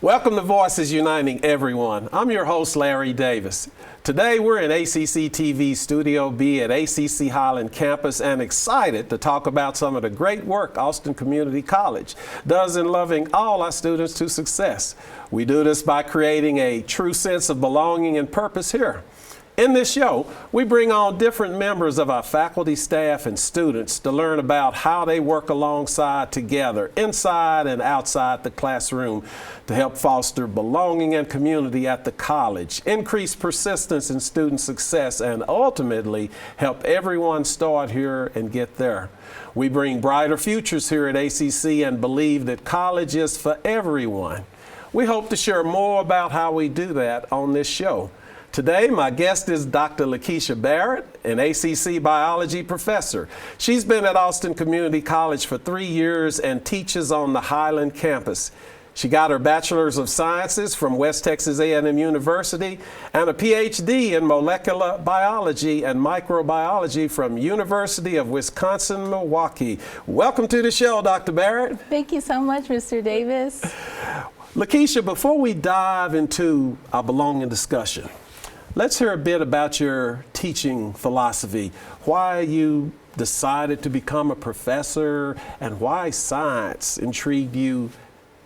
Welcome to Voices Uniting Everyone. I'm your host, Larry Davis. Today we're in ACCTV Studio B at ACC Highland Campus and excited to talk about some of the great work Austin Community College does in loving all our students to success. We do this by creating a true sense of belonging and purpose here. In this show, we bring on different members of our faculty, staff, and students to learn about how they work alongside together, inside and outside the classroom, to help foster belonging and community at the college, increase persistence in student success, and ultimately help everyone start here and get there. We bring brighter futures here at ACC and believe that college is for everyone. We hope to share more about how we do that on this show. Today, my guest is Dr. LaKisha Barrett, an ACC biology professor. She's been at Austin Community College for 3 years and teaches on the Highland campus. She got her Bachelor's of Sciences from West Texas A&M University and a PhD in molecular biology and microbiology from University of Wisconsin-Milwaukee. Welcome to the show, Dr. Barrett. Thank you so much, Mr. Davis. LaKisha, before we dive into our belonging discussion, let's hear a bit about your teaching philosophy, why you decided to become a professor, and why science intrigued you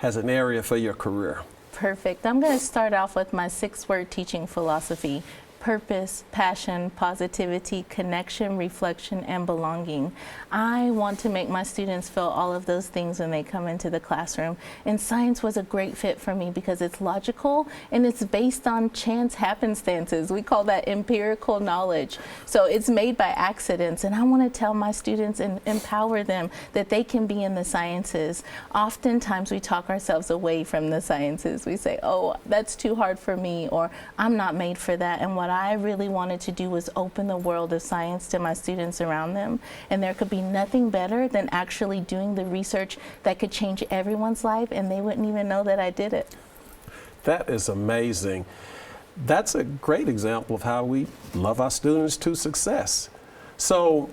as an area for your career. Perfect. I'm going to start off with my 6-word teaching philosophy: purpose, passion, positivity, connection, reflection, and belonging. I want to make my students feel all of those things when they come into the classroom. And science was a great fit for me because it's logical and it's based on chance happenstances. We call that empirical knowledge. So it's made by accidents. And I want to tell my students and empower them that they can be in the sciences. Oftentimes we talk ourselves away from the sciences. We say, oh, that's too hard for me, or I'm not made for that. And what I really wanted to do was open the world of science to my students around them, and there could be nothing better than actually doing the research that could change everyone's life, and they wouldn't even know that I did it. That is amazing. That's a great example of how we love our students to success. So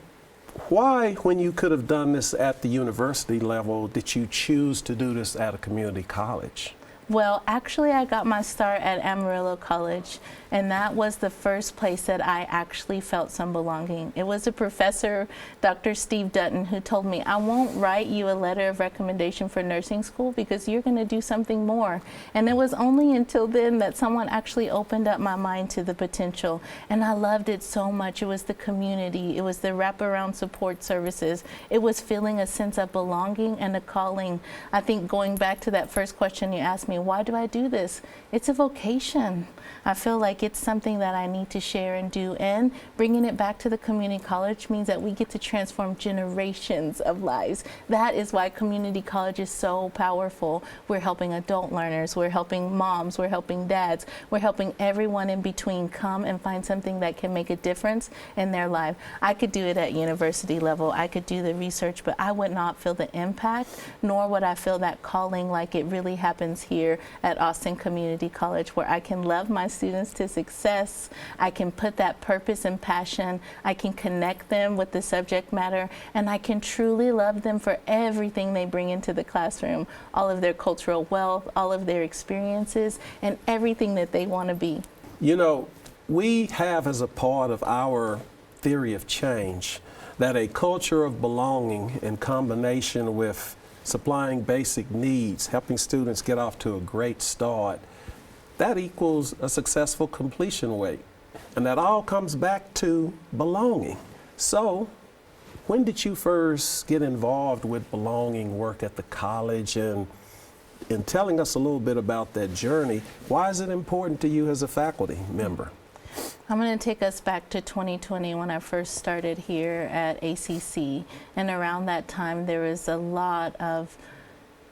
why, when you could have done this at the university level, did you choose to do this at a community college? Well, actually, I got my start at Amarillo College, and that was the first place that I actually felt some belonging. It was a professor, Dr. Steve Dutton, who told me, I won't write you a letter of recommendation for nursing school because you're going to do something more. And it was only until then that someone actually opened up my mind to the potential, and I loved it so much. It was the community, it was the wraparound support services, it was feeling a sense of belonging and a calling. I think going back to that first question you asked me, why do I do this? It's a vocation. I feel like it's something that I need to share and do, and bringing it back to the community college means that we get to transform generations of lives. That is why community college is so powerful. We're helping adult learners, we're helping moms, we're helping dads, we're helping everyone in between come and find something that can make a difference in their life. I could do it at university level, I could do the research, but I would not feel the impact, nor would I feel that calling like it really happens here at Austin Community College, where I can love my students to success, I can put that purpose and passion, I can connect them with the subject matter, and I can truly love them for everything they bring into the classroom, all of their cultural wealth, all of their experiences, and everything that they want to be. You know, we have as a part of our theory of change that a culture of belonging in combination with supplying basic needs, helping students get off to a great start, that equals a successful completion rate. And that all comes back to belonging. So, when did you first get involved with belonging work at the college? And in telling us a little bit about that journey, why is it important to you as a faculty member? I'm going to take us back to 2020 when I first started here at ACC, and around that time there was a lot of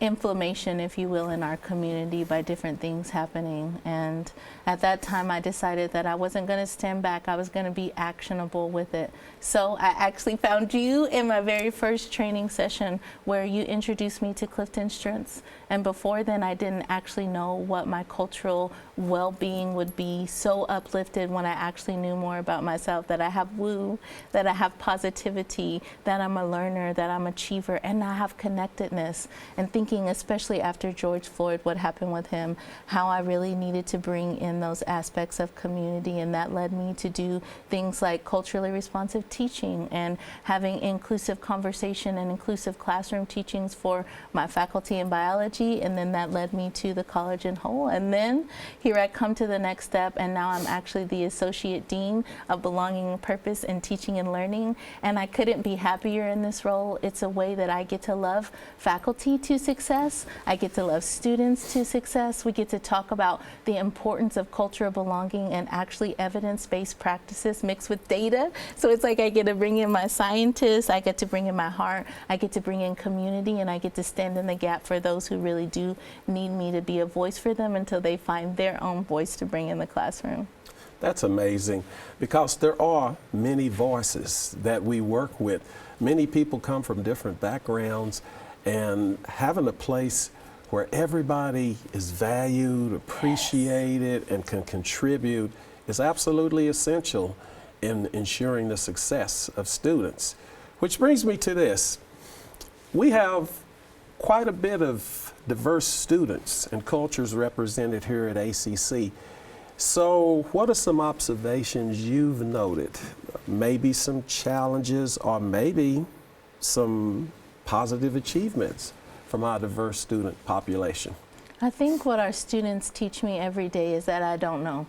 inflammation, if you will, in our community by different things happening. And at that time I decided that I wasn't going to stand back, I was going to be actionable with it. So I actually found you in my very first training session where you introduced me to Clifton Strengths. And before then I didn't actually know what my cultural well-being would be so uplifted when I actually knew more about myself, that I have woo, that I have positivity, that I'm a learner, that I'm an achiever, and I have connectedness. And thinking thinking, especially after George Floyd, what happened with him, how I really needed to bring in those aspects of community, and that led me to do things like culturally responsive teaching and having inclusive conversation and inclusive classroom teachings for my faculty in biology, and then that led me to the college in whole. And then here I come to the next step, and now I'm actually the Associate Dean of Belonging and Purpose in Teaching and Learning, and I couldn't be happier in this role. It's a way that I get to love faculty to success, I get to love students to success, we get to talk about the importance of cultural belonging and actually evidence-based practices mixed with data. So it's like I get to bring in my scientists, I get to bring in my heart, I get to bring in community, and I get to stand in the gap for those who really do need me to be a voice for them until they find their own voice to bring in the classroom. That's amazing, because there are many voices that we work with. Many people come from different backgrounds, and having a place where everybody is valued, appreciated, and can contribute is absolutely essential in ensuring the success of students. Which brings me to this. We have quite a bit of diverse students and cultures represented here at ACC. So what are some observations you've noted? Maybe some challenges, or maybe some positive achievements from our diverse student population? I think what our students teach me every day is that I don't know.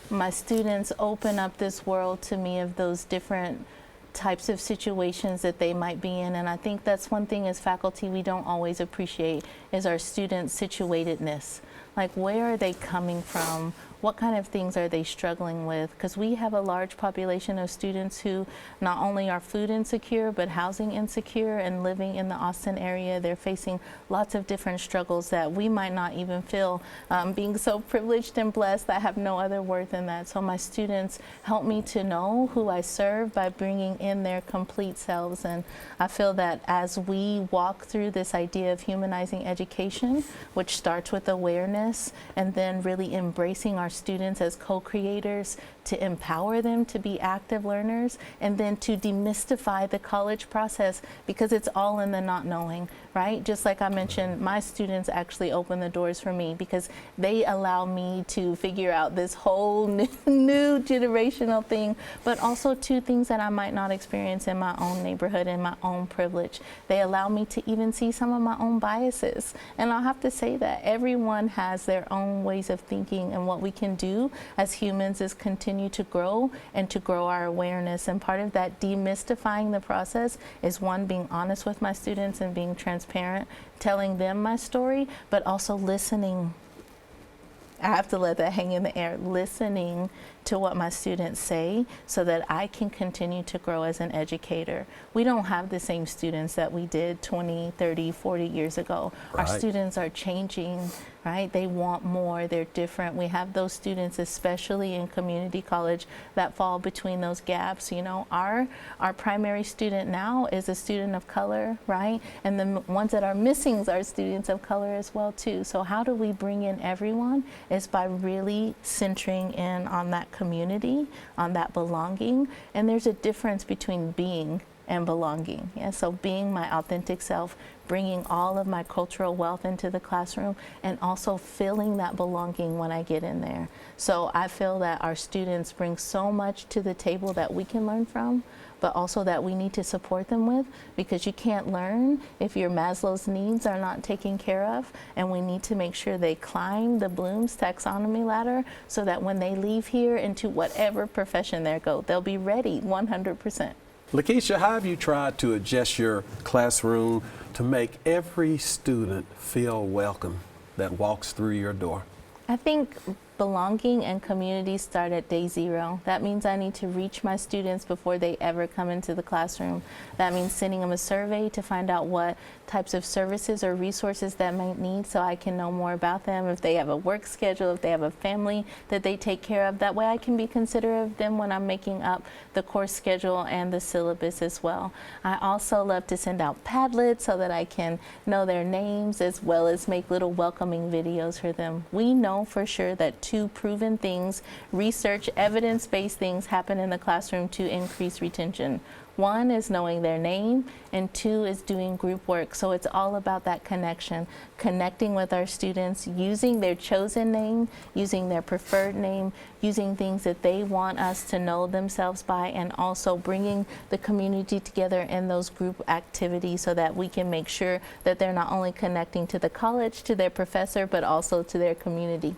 My students open up this world to me of those different types of situations that they might be in, and I think that's one thing as faculty we don't always appreciate is our students' situatedness. Like, where are they coming from? What kind of things are they struggling with? Because we have a large population of students who not only are food insecure, but housing insecure, and living in the Austin area, they're facing lots of different struggles that we might not even feel. Being so privileged and blessed, I have no other word than that. So my students help me to know who I serve by bringing in their complete selves. And I feel that as we walk through this idea of humanizing education, which starts with awareness and then really embracing our students as co-creators, to empower them to be active learners, and then to demystify the college process, because it's all in the not knowing, right? Just like I mentioned, my students actually open the doors for me because they allow me to figure out this whole new generational thing, but also two things that I might not experience in my own neighborhood, in my own privilege. They allow me to even see some of my own biases. And I'll have to say that everyone has their own ways of thinking, and what we can do as humans is continue to grow and to grow our awareness. And part of that demystifying the process is, one, being honest with my students and being transparent, telling them my story, but also listening. I have to let that hang in the air, listening to what my students say so that I can continue to grow as an educator. We don't have the same students that we did 20, 30, 40 years ago. Right. Our students are changing, right? They want more, they're different. We have those students, especially in community college, that fall between those gaps. You know, our primary student now is a student of color, right? And the ones that are missing are students of color as well too. So how do we bring in everyone is by really centering in on that community, on that belonging. And there's a difference between being and belonging. Yeah? So being my authentic self, bringing all of my cultural wealth into the classroom, and also feeling that belonging when I get in there. So I feel that our students bring so much to the table that we can learn from, but also that we need to support them with, because you can't learn if your Maslow's needs are not taken care of, and we need to make sure they climb the Bloom's taxonomy ladder so that when they leave here into whatever profession they go, they'll be ready 100%. LaKisha, how have you tried to adjust your classroom to make every student feel welcome that walks through your door? I think belonging and community start at day zero. That means I need to reach my students before they ever come into the classroom. That means sending them a survey to find out what types of services or resources that might need, so I can know more about them, if they have a work schedule, if they have a family that they take care of. That way I can be considerate of them when I'm making up the course schedule and the syllabus as well. I also love to send out Padlets so that I can know their names, as well as make little welcoming videos for them. We know for sure that two proven things, research, evidence-based things, happen in the classroom to increase retention. One is knowing their name, and two is doing group work. So it's all about that connection, connecting with our students, using their chosen name, using their preferred name, using things that they want us to know themselves by, and also bringing the community together in those group activities so that we can make sure that they're not only connecting to the college, to their professor, but also to their community.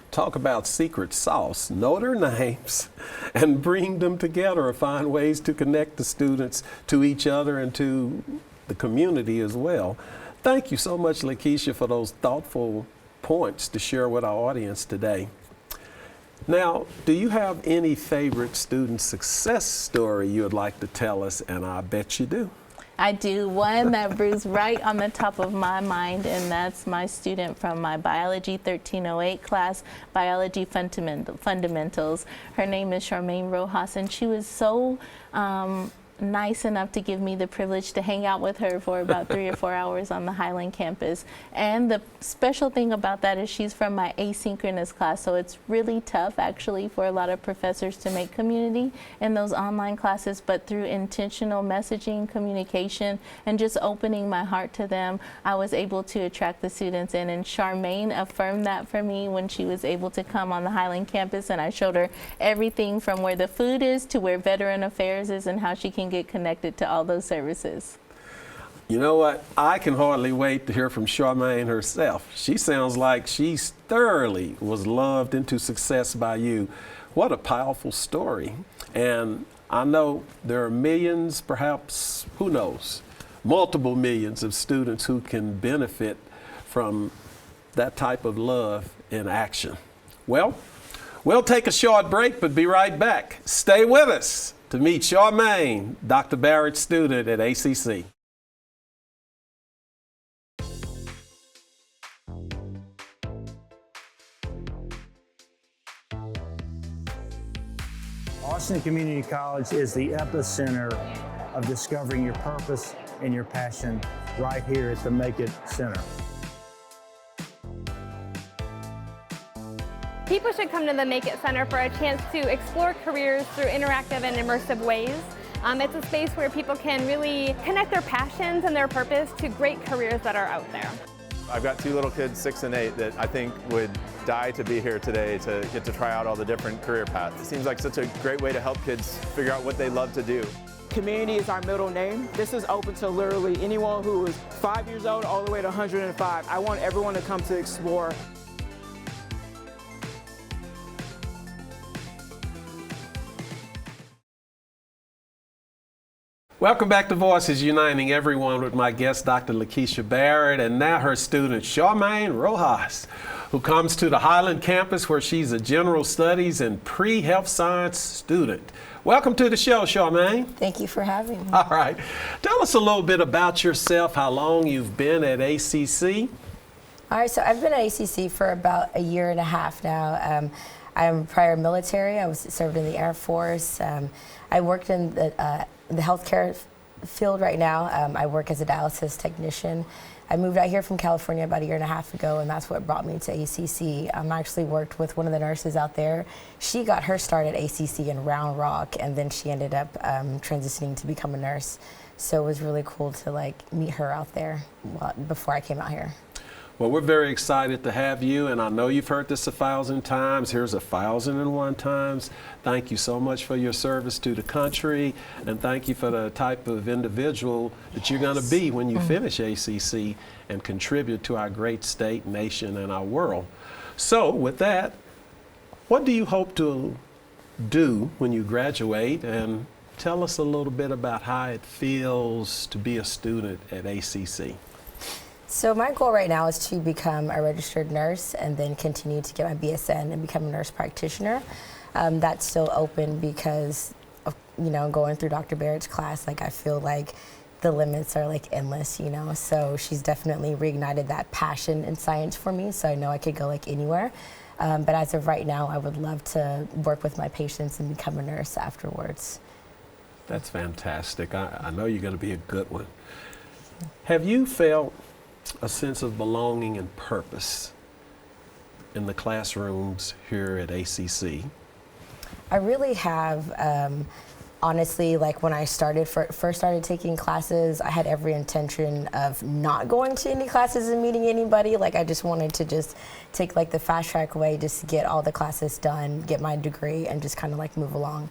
Talk about secret sauce. Know their names and bring them together or find ways to connect the students to each other and to the community as well. Thank you so much, LaKisha, for those thoughtful points to share with our audience today. Now, do you have any favorite student success story you would like to tell us? And I bet you do. I do. One that brews right on the top of my mind, and that's my student from my Biology 1308 class, Biology Fundamentals. Her name is Charmaine Rojas, and she was so nice enough to give me the privilege to hang out with her for about 3 or 4 hours on the Highland campus. And the special thing about that is she's from my asynchronous class, so it's really tough actually for a lot of professors to make community in those online classes, but through intentional messaging, communication, and just opening my heart to them, I was able to attract the students in. And Charmaine affirmed that for me when she was able to come on the Highland campus, and I showed her everything from where the food is to where Veteran Affairs is and how she can get connected to all those services. You know what? I can hardly wait to hear from Charmaine herself. She sounds like she thoroughly was loved into success by you. What a powerful story. And I know there are millions, perhaps, who knows, multiple millions of students who can benefit from that type of love in action. Well, we'll take a short break, but be right back. Stay with us to meet Charmaine, Dr. Barrett's student at ACC. Austin Community College is the epicenter of discovering your purpose and your passion right here at the Make It Center. People should come to the Make It Center for a chance to explore careers through interactive and immersive ways. It's a space where people can really connect their passions and their purpose to great careers that are out there. I've got 2 little kids, 6 and 8, that I think would die to be here today to get to try out all the different career paths. It seems like such a great way to help kids figure out what they love to do. Community is our middle name. This is open to literally anyone who is 5 years old all the way to 105. I want everyone to come to explore. Welcome back to Voices Uniting Everyone with my guest, Dr. LaKisha Barrett, and now her student, Charmaine Rojas, who comes to the Highland campus where she's a General Studies and Pre-Health Science student. Welcome to the show, Charmaine. Thank you for having me. All right. Tell us a little bit about yourself, how long you've been at ACC. All right, so I've been at ACC for about 1.5 years now. I'm prior military. I served in the Air Force. I worked in the healthcare field right now. I work as a dialysis technician. I moved out here from California about 1.5 years ago, and that's what brought me to ACC. I actually worked with one of the nurses out there. She got her start at ACC in Round Rock, and then she ended up transitioning to become a nurse. So it was really cool to meet her out there before I came out here. Well, we're very excited to have you, and I know you've heard this 1,000 times. Here's 1,001 times. Thank you so much for your service to the country, and thank you for the type of individual that you're going to be when you finish ACC and contribute to our great state, nation, and our world. So with that, what do you hope to do when you graduate? And tell us a little bit about how it feels to be a student at ACC. So my goal right now is to become a registered nurse and then continue to get my BSN and become a nurse practitioner. That's still open because of, going through Dr. Barrett's class, I feel like the limits are endless, So she's definitely reignited that passion in science for me, so I know I could go anywhere. But as of right now, I would love to work with my patients and become a nurse afterwards. That's fantastic. I know you're going to be a good one. Have you felt a sense of belonging and purpose in the classrooms here at ACC? I really have. honestly, like when I first started taking classes, I had every intention of not going to any classes and meeting anybody. Like I just wanted to just take like the fast track way, just to get all the classes done, get my degree, and just kind of like move along.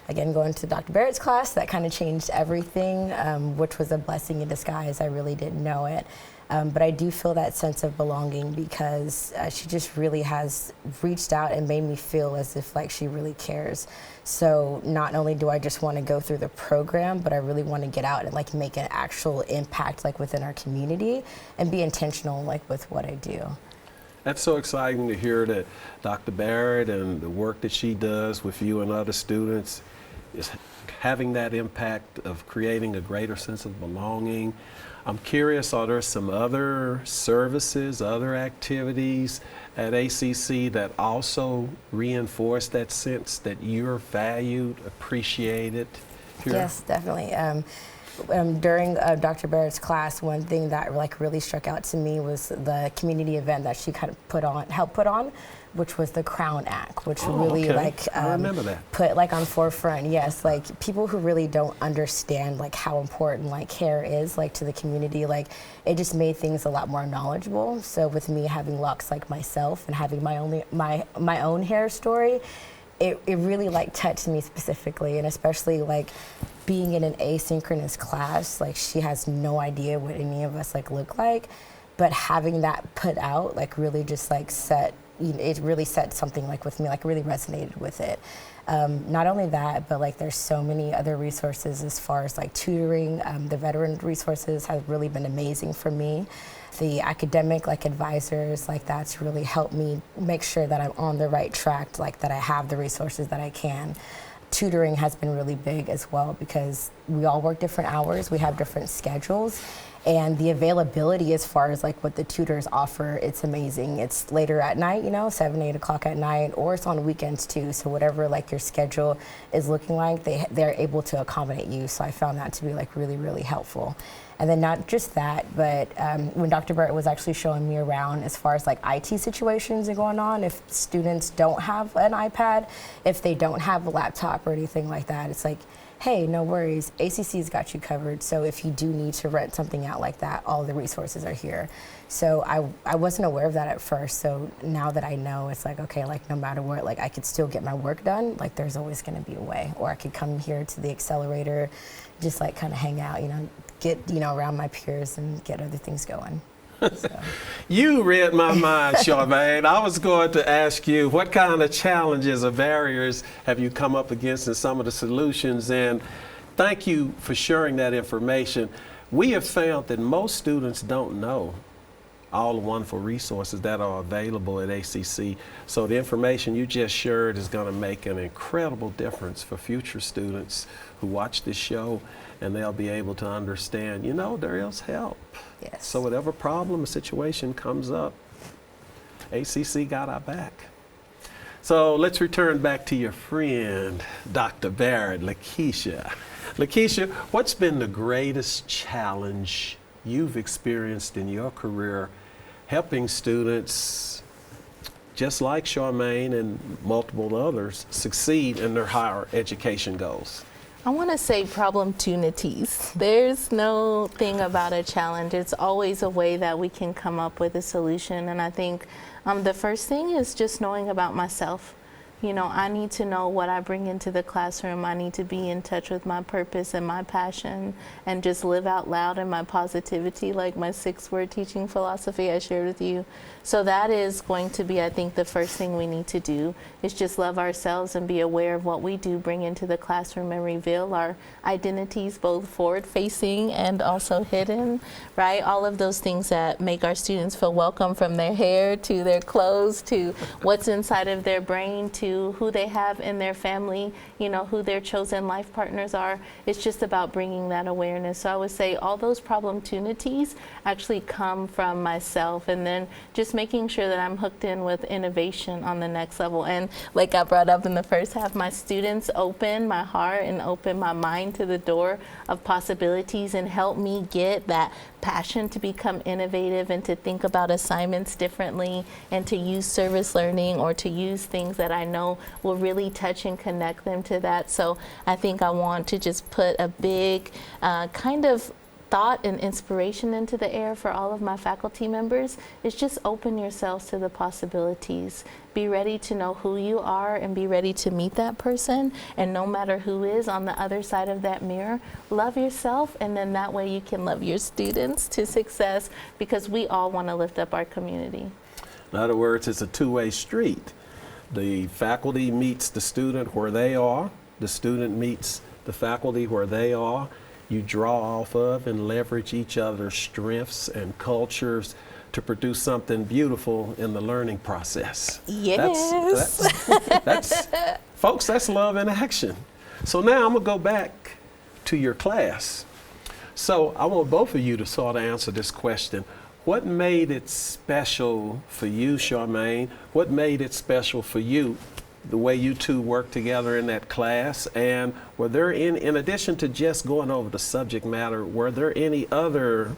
Again, going to Dr. Barrett's class, that kind of changed everything, which was a blessing in disguise. I really didn't know it. But I do feel that sense of belonging because she just really has reached out and made me feel as if like she really cares. So not only do I just want to go through the program, but I really want to get out and like make an actual impact like within our community and be intentional like with what I do. That's so exciting to hear that Dr. Barrett and the work that she does with you and other students is having that impact of creating a greater sense of belonging. I'm curious, are there some other services, other activities at ACC that also reinforce that sense that you're valued, appreciated here? Yes, definitely. During Dr. Barrett's class, one thing that like really struck out to me was the community event that she kind of helped put on, which was the Crown Act, which really like I remember that. Put like on forefront. Yes, like people who really don't understand like how important like hair is like to the community, like it just made things a lot more knowledgeable. So with me having locks like myself and having my own hair story, it really like touched me specifically, and especially like being in an asynchronous class, like she has no idea what any of us like look like, but having that put out like really just like it really set something like with me, like really resonated with it. Not only that, but like there's so many other resources as far as like tutoring. The veteran resources have really been amazing for me. The academic like advisors, like that's really helped me make sure that I'm on the right track, like that I have the resources that I can. Tutoring has been really big as well because we all work different hours, we have different schedules, and the availability as far as like what the tutors offer, it's amazing. It's later at night, 7, 8 o'clock at night, or it's on weekends too. So whatever like your schedule is looking like, they're able to accommodate you. So I found that to be like really, really helpful. And then not just that, but when Dr. Barrett was actually showing me around as far as like IT situations are going on, if students don't have an iPad, if they don't have a laptop or anything like that, it's like, hey, no worries, ACC's got you covered. So if you do need to rent something out like that, all the resources are here. So I wasn't aware of that at first. So now that I know, it's like, okay, like no matter what, like I could still get my work done. Like there's always gonna be a way. Or I could come here to the accelerator, just like kind of hang out, get around my peers and get other things going. So. You read my mind, Charmaine. I was going to ask you, what kind of challenges or barriers have you come up against in some of the solutions? And thank you for sharing that information. We have found that most students don't know all the wonderful resources that are available at ACC. So the information you just shared is going to make an incredible difference for future students who watch this show, and they'll be able to understand, there is help. Yes. So whatever problem or situation comes up, ACC got our back. So let's return back to your friend, Dr. Barrett, LaKisha. LaKisha, what's been the greatest challenge you've experienced in your career helping students, just like Charmaine and multiple others, succeed in their higher education goals? I want to say problemtunities. There's no thing about a challenge. It's always a way that we can come up with a solution. And I think the first thing is just knowing about myself. I need to know what I bring into the classroom. I need to be in touch with my purpose and my passion and just live out loud in my positivity, like my 6-word teaching philosophy I shared with you. So that is going to be, I think, the first thing we need to do is just love ourselves and be aware of what we do bring into the classroom and reveal our identities, both forward-facing and also hidden, right? All of those things that make our students feel welcome, from their hair to their clothes to what's inside of their brain to who they have in their family, who their chosen life partners are. It's just about bringing that awareness. So I would say all those problemtunities actually come from myself, and then just making sure that I'm hooked in with innovation on the next level. And like I brought up in the first half, my students open my heart and open my mind to the door of possibilities and help me get that passion to become innovative and to think about assignments differently and to use service learning or to use things that I know know will really touch and connect them to that. So I think I want to just put a big kind of thought and inspiration into the air for all of my faculty members is just open yourselves to the possibilities. Be ready to know who you are and be ready to meet that person. And no matter who is on the other side of that mirror, love yourself, and then that way you can love your students to success, because we all want to lift up our community. In other words, it's a two-way street. The faculty meets the student where they are. The student meets the faculty where they are. You draw off of and leverage each other's strengths and to produce something beautiful in the learning process. Yes. Folks, that's love in action. So now I'm gonna go back to your class. So I want both of you to sort of answer this question. What made it special for you, Charmaine? What made it special for you, the way you two worked together in that class? And were there, in addition to just going over the subject matter, were there any other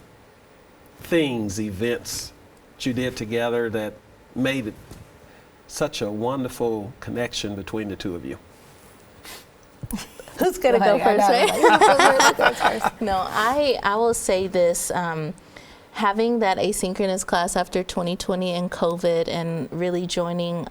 things, events that you did together that made it such a wonderful connection between the two of you? Who's gonna go first, right? No, I will say this. Having that asynchronous class after 2020 and COVID, and really joining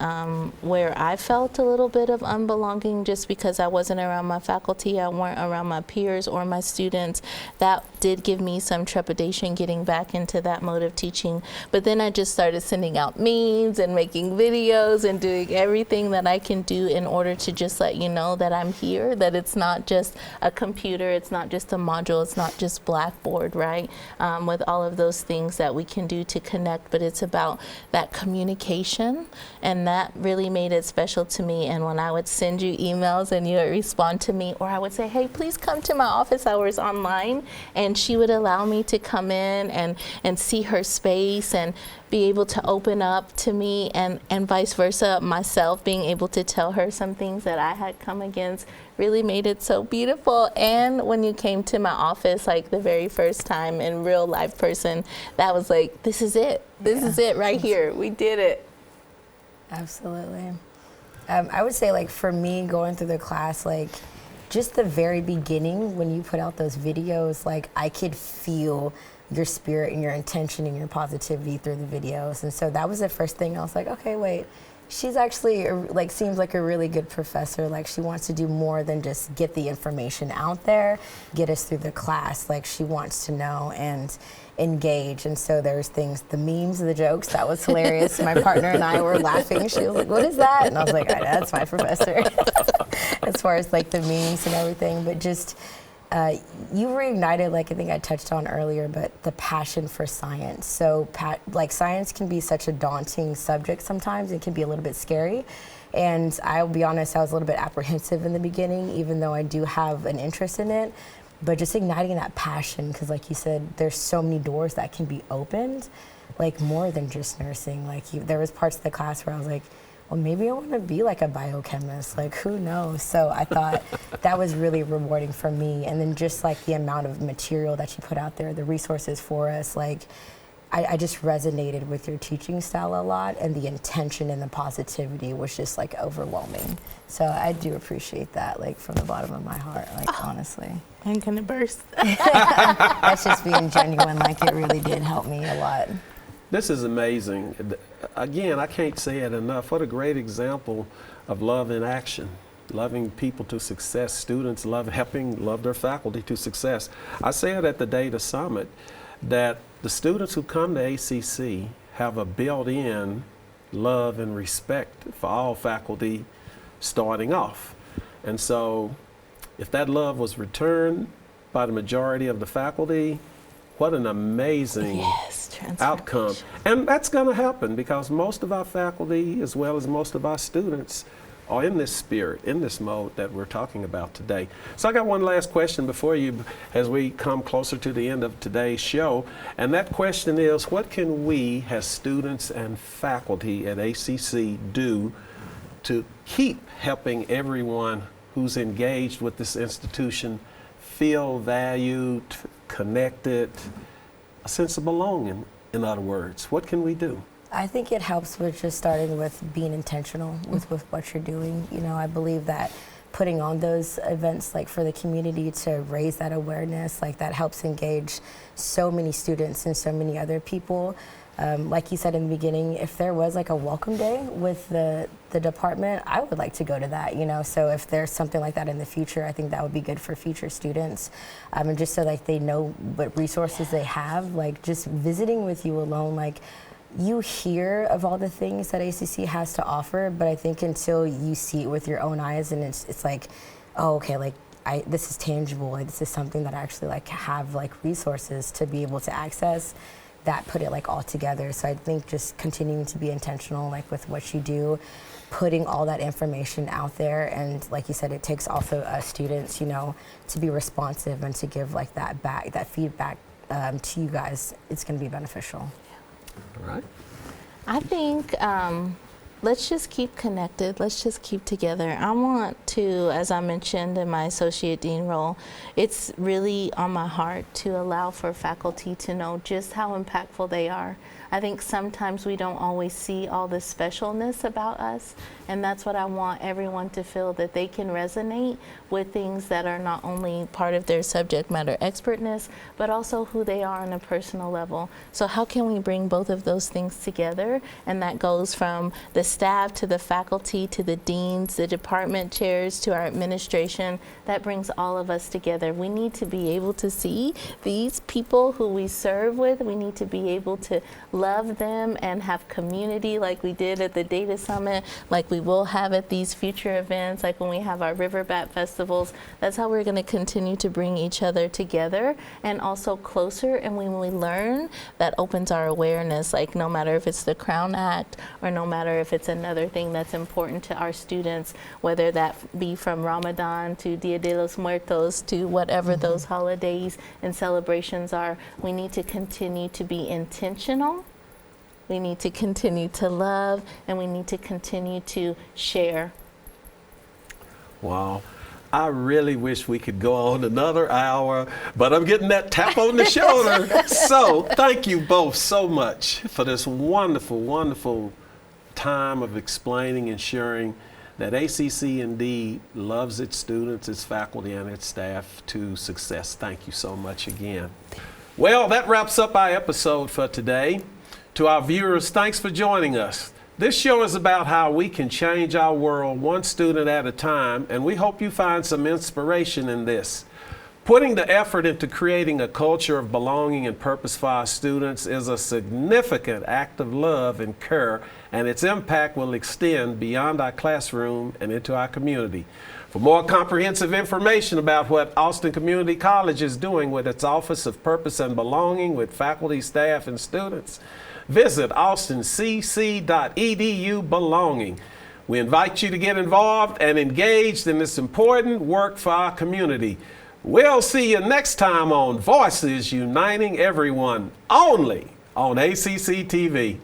where I felt a little bit of unbelonging just because I wasn't around my faculty, I weren't around my peers or my students, that did give me some trepidation getting back into that mode of teaching. But then I just started sending out memes and making videos and doing everything that I can do in order to just let you know that I'm here, that it's not just a computer, it's not just a module, it's not just Blackboard, right? With all of those things that we can do to connect, but it's about that communication, and that really made it special to me. And when I would send you emails and you would respond to me, or I would say, hey, please come to my office hours online, and she would allow me to come in and see her space and be able to open up to me, and vice versa, myself being able to tell her some things that I had come against, really made it so beautiful. And when you came to my office, like the very first time in real life person, that was like, this is it. This is it right here. We did it. Absolutely. I would say, like, for me, going through the class, like, just the very beginning, when you put out those videos, like, I could feel your spirit and your intention and your positivity through the videos. And so that was the first thing. I was like, okay, wait, she's actually, like, seems like a really good professor. Like, she wants to do more than just get the information out there, get us through the class. Like, she wants to know and engage. And so there's things, the memes and the jokes, that was hilarious. My partner and I were laughing. She was like, what is that? And I was like, that's my professor. As far as, like, the memes and everything. But just, you reignited, like I think I touched on earlier, but the passion for science. So like, science can be such a daunting subject sometimes. It can be a little bit scary. And I'll be honest, I was a little bit apprehensive in the beginning, even though I do have an interest in it. But just igniting that passion, because like you said, there's so many doors that can be opened, like more than just nursing. Like, there was parts of the class where I was like, well, maybe I want to be like a biochemist, like, who knows? So I thought that was really rewarding for me. And then just like the amount of material that you put out there, the resources for us, like, I just resonated with your teaching style a lot, and the intention and the positivity was just like overwhelming. So I do appreciate that, like, from the bottom of my heart, like, honestly. I'm gonna burst. That's just being genuine, like, it really did help me a lot. This is amazing. Again, I can't say it enough. What a great example of love in action. Loving people to success. Students love their faculty to success. I said at the Data Summit that the students who come to ACC have a built-in love and respect for all faculty starting off. And so if that love was returned by the majority of the faculty, what an amazing outcome. And that's going to happen because most of our faculty, as well as most of our students, are in this spirit, in this mode that we're talking about today. So I got one last question before you as we come closer to the end of today's show. And that question is, what can we as students and faculty at ACC do to keep helping everyone who's engaged with this institution feel valued, connected, a sense of belonging, in other words? What can we do? I think it helps with just starting with being intentional with what you're doing. You know, I believe that putting on those events like for the community to raise that awareness, like that helps engage so many students and so many other people. Like you said in the beginning, if there was like a welcome day with the department, I would like to go to that, you know. So if there's something like that in the future, I think that would be good for future students. And just so like they know what resources they have, like just visiting with you alone, like you hear of all the things that ACC has to offer, but I think until you see it with your own eyes and it's like, oh, okay, like this is tangible, like this is something that I actually like have like resources to be able to access, that put it like all together. So I think just continuing to be intentional like with what you do, putting all that information out there, and like you said, it takes also students, you know, to be responsive and to give like that back, that feedback to you guys. It's going to be beneficial. All right. I think let's just keep connected. Let's just keep together. I want to, as I mentioned in my associate dean role, it's really on my heart to allow for faculty to know just how impactful they are. I think sometimes we don't always see all the specialness about us, and that's what I want everyone to feel, that they can resonate with things that are not only part of their subject matter expertness, but also who they are on a personal level. So how can we bring both of those things together? And that goes from the staff to the faculty to the deans, the department chairs to our administration. That brings all of us together. We need to be able to see these people who we serve with. We need to be able to love them and have community like we did at the Data Summit, like we will have at these future events, like when we have our River Bat festivals. That's how we're going to continue to bring each other together and also closer. And when we learn, that opens our awareness, like no matter if it's the Crown Act or no matter if it's another thing that's important to our students, whether that be from Ramadan to Dia de los Muertos to whatever those holidays and celebrations are, we need to continue to be intentional. We need to continue to love, and we need to continue to share. Wow. I really wish we could go on another hour, but I'm getting that tap on the shoulder. So thank you both so much for this wonderful, wonderful time of explaining and sharing that ACC indeed loves its students, its faculty, and its staff to success. Thank you so much again. Well, that wraps up our episode for today. To our viewers, thanks for joining us. This show is about how we can change our world one student at a time, and we hope you find some inspiration in this. Putting the effort into creating a culture of belonging and purpose for our students is a significant act of love and care, and its impact will extend beyond our classroom and into our community. For more comprehensive information about what Austin Community College is doing with its Office of Purpose and Belonging with faculty, staff, and students, visit austincc.edu belonging. We invite you to get involved and engaged in this important work for our community. We'll see you next time on Voices Uniting Everyone, only on ACC TV.